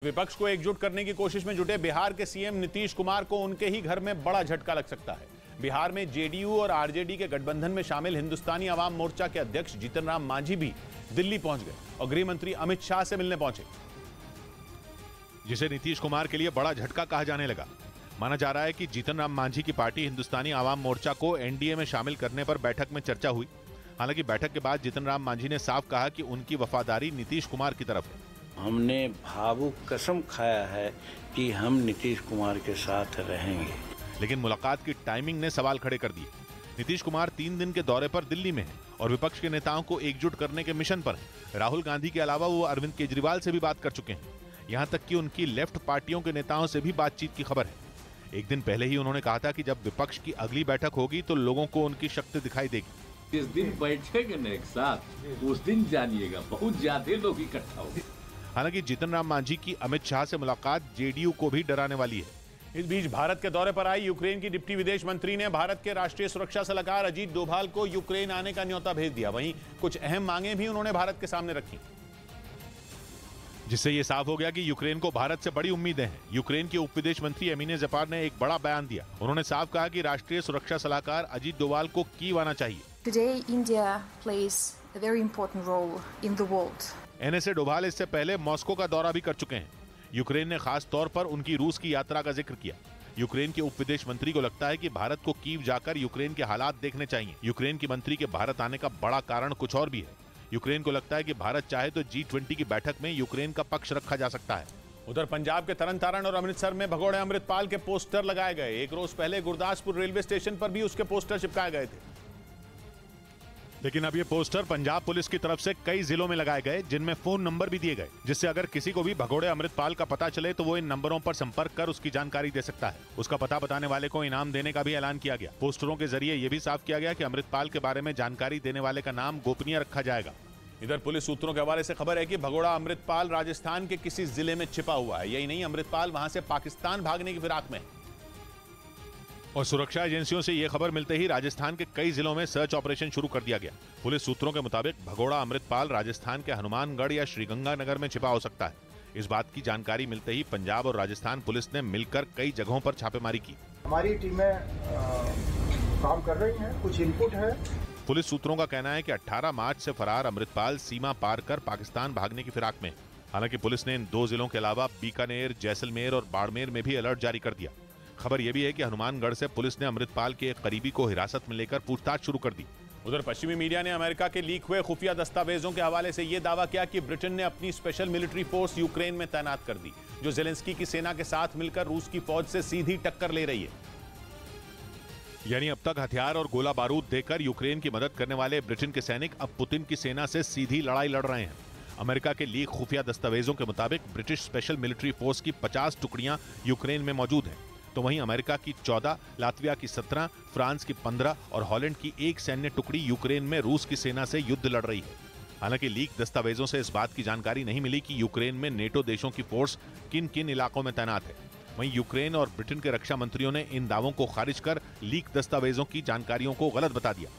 विपक्ष को एकजुट करने की कोशिश में जुटे बिहार के सीएम नीतीश कुमार को उनके ही घर में बड़ा झटका लग सकता है। बिहार में जेडीयू और आरजेडी के गठबंधन में शामिल हिंदुस्तानी आवाम मोर्चा के अध्यक्ष जीतन राम मांझी भी दिल्ली पहुंच गए और गृह मंत्री अमित शाह से मिलने पहुंचे, जिसे नीतीश कुमार के लिए बड़ा झटका कहा जाने लगा। माना जा रहा है कि जीतन राम मांझी की पार्टी हिंदुस्तानी आवाम मोर्चा को एनडीए में शामिल करने पर बैठक में चर्चा हुई। हालांकि बैठक के बाद जीतन राम मांझी ने साफ कहा कि उनकी वफादारी नीतीश कुमार की तरफ है। हमने भावुक कसम खाया है कि हम नीतीश कुमार के साथ रहेंगे। लेकिन मुलाकात की टाइमिंग ने सवाल खड़े कर दिए। नीतीश कुमार 3 दिन के दौरे पर दिल्ली में हैं और विपक्ष के नेताओं को एकजुट करने के मिशन पर हैं। राहुल गांधी के अलावा वो अरविंद केजरीवाल से भी बात कर चुके हैं। यहां तक कि उनकी लेफ्ट पार्टियों के नेताओं से भी बातचीत की खबर है। एक दिन पहले ही उन्होंने कहा था कि जब विपक्ष की अगली बैठक होगी तो लोगों को उनकी शक्ति दिखाई देगी। जिस दिन बैठेंगे ना एक साथ, उस दिन जानिएगा बहुत ज्यादा लोग इकट्ठा होंगे। हालांकि जीतन राम मांझी की अमित शाह से मुलाकात जेडीयू को भी डराने वाली है। इस बीच भारत के दौरे पर आई यूक्रेन की डिप्टी विदेश मंत्री ने भारत के राष्ट्रीय सुरक्षा सलाहकार अजीत डोभाल को यूक्रेन आने का न्योता भेज दिया। वहीं कुछ अहम मांगे भी उन्होंने भारत के सामने रखी, जिससे यह साफ हो गया कि यूक्रेन को भारत से बड़ी उम्मीदें हैं। यूक्रेन के उप विदेश मंत्री एमिने ज़पार ने एक बड़ा बयान दिया। उन्होंने साफ कहा कि राष्ट्रीय सुरक्षा सलाहकार अजीत डोभाल को कीव आना चाहिए। Today, India plays a very important role in the world. NSA Doval इससे पहले मॉस्को का दौरा भी कर चुके हैं। यूक्रेन ने खास तौर पर उनकी रूस की यात्रा का जिक्र किया। यूक्रेन के उप विदेश मंत्री को लगता है कि भारत को कीव जाकर यूक्रेन के हालात देखने चाहिए। यूक्रेन की मंत्री के भारत आने का बड़ा कारण कुछ और भी है। यूक्रेन को लगता है कि भारत चाहे तो G20 की बैठक में यूक्रेन का पक्ष रखा जा सकता है। उधर पंजाब के तरन तारण और अमृतसर में भगोड़े अमृतपाल के पोस्टर लगाए गए। एक रोज पहले गुरदासपुर रेलवे स्टेशन पर भी उसके पोस्टर चिपकाए गए थे। लेकिन अब ये पोस्टर पंजाब पुलिस की तरफ से कई जिलों में लगाए गए, जिनमें फोन नंबर भी दिए गए, जिससे अगर किसी को भी भगोड़े अमृतपाल का पता चले तो वो इन नंबरों पर संपर्क कर उसकी जानकारी दे सकता है। उसका पता बताने वाले को इनाम देने का भी ऐलान किया गया। पोस्टरों के जरिए ये भी साफ किया गया कि अमृतपाल के बारे में जानकारी देने वाले का नाम गोपनीय रखा जाएगा। इधर पुलिस सूत्रों के हवाले से खबर है कि भगोड़ा अमृतपाल राजस्थान के किसी जिले में छिपा हुआ है। यही नहीं, अमृतपाल वहां से पाकिस्तान भागने की फिराक में है। और सुरक्षा एजेंसियों से यह खबर मिलते ही राजस्थान के कई जिलों में सर्च ऑपरेशन शुरू कर दिया गया। पुलिस सूत्रों के मुताबिक भगोड़ा अमृतपाल राजस्थान के हनुमानगढ़ या श्रीगंगानगर में छिपा हो सकता है। इस बात की जानकारी मिलते ही पंजाब और राजस्थान पुलिस ने मिलकर कई जगहों पर छापेमारी की। हमारी टीमें काम कर रही हैं, कुछ इनपुट है। पुलिस सूत्रों का कहना है कि 18 मार्च से फरार अमृतपाल सीमा पार कर पाकिस्तान भागने की फिराक में। हालांकि पुलिस ने इन 2 जिलों के अलावा बीकानेर, जैसलमेर और बाड़मेर में भी अलर्ट जारी कर दिया। खबर यह भी है कि हनुमानगढ़ से पुलिस ने अमृतपाल के एक करीबी को हिरासत में लेकर पूछताछ शुरू कर दी। उधर पश्चिमी मीडिया ने अमेरिका के लीक हुए खुफिया दस्तावेजों के हवाले से यह दावा किया कि ब्रिटेन ने अपनी स्पेशल मिलिट्री फोर्स यूक्रेन में तैनात कर दी, जो जेलेंस्की की सेना के साथ मिलकर रूस की फौज से सीधी टक्कर ले रही है। यानी अब तक हथियार और गोला बारूद देकर यूक्रेन की मदद करने वाले ब्रिटेन के सैनिक अब पुतिन की सेना से सीधी लड़ाई लड़ रहे हैं। अमेरिका के लीक खुफिया दस्तावेजों के मुताबिक ब्रिटिश स्पेशल मिलिट्री फोर्स की 50 टुकड़ियां यूक्रेन में मौजूद हैं, तो वहीं अमेरिका की 14, लातविया की 17, फ्रांस की 15 और हॉलैंड की 1 सैन्य टुकड़ी यूक्रेन में रूस की सेना से युद्ध लड़ रही है। हालांकि लीक दस्तावेजों से इस बात की जानकारी नहीं मिली कि यूक्रेन में नेटो देशों की फोर्स किन किन इलाकों में तैनात है। वहीं यूक्रेन और ब्रिटेन के रक्षा मंत्रियों ने इन दावों को खारिज कर लीक दस्तावेजों की जानकारियों को गलत बता दिया।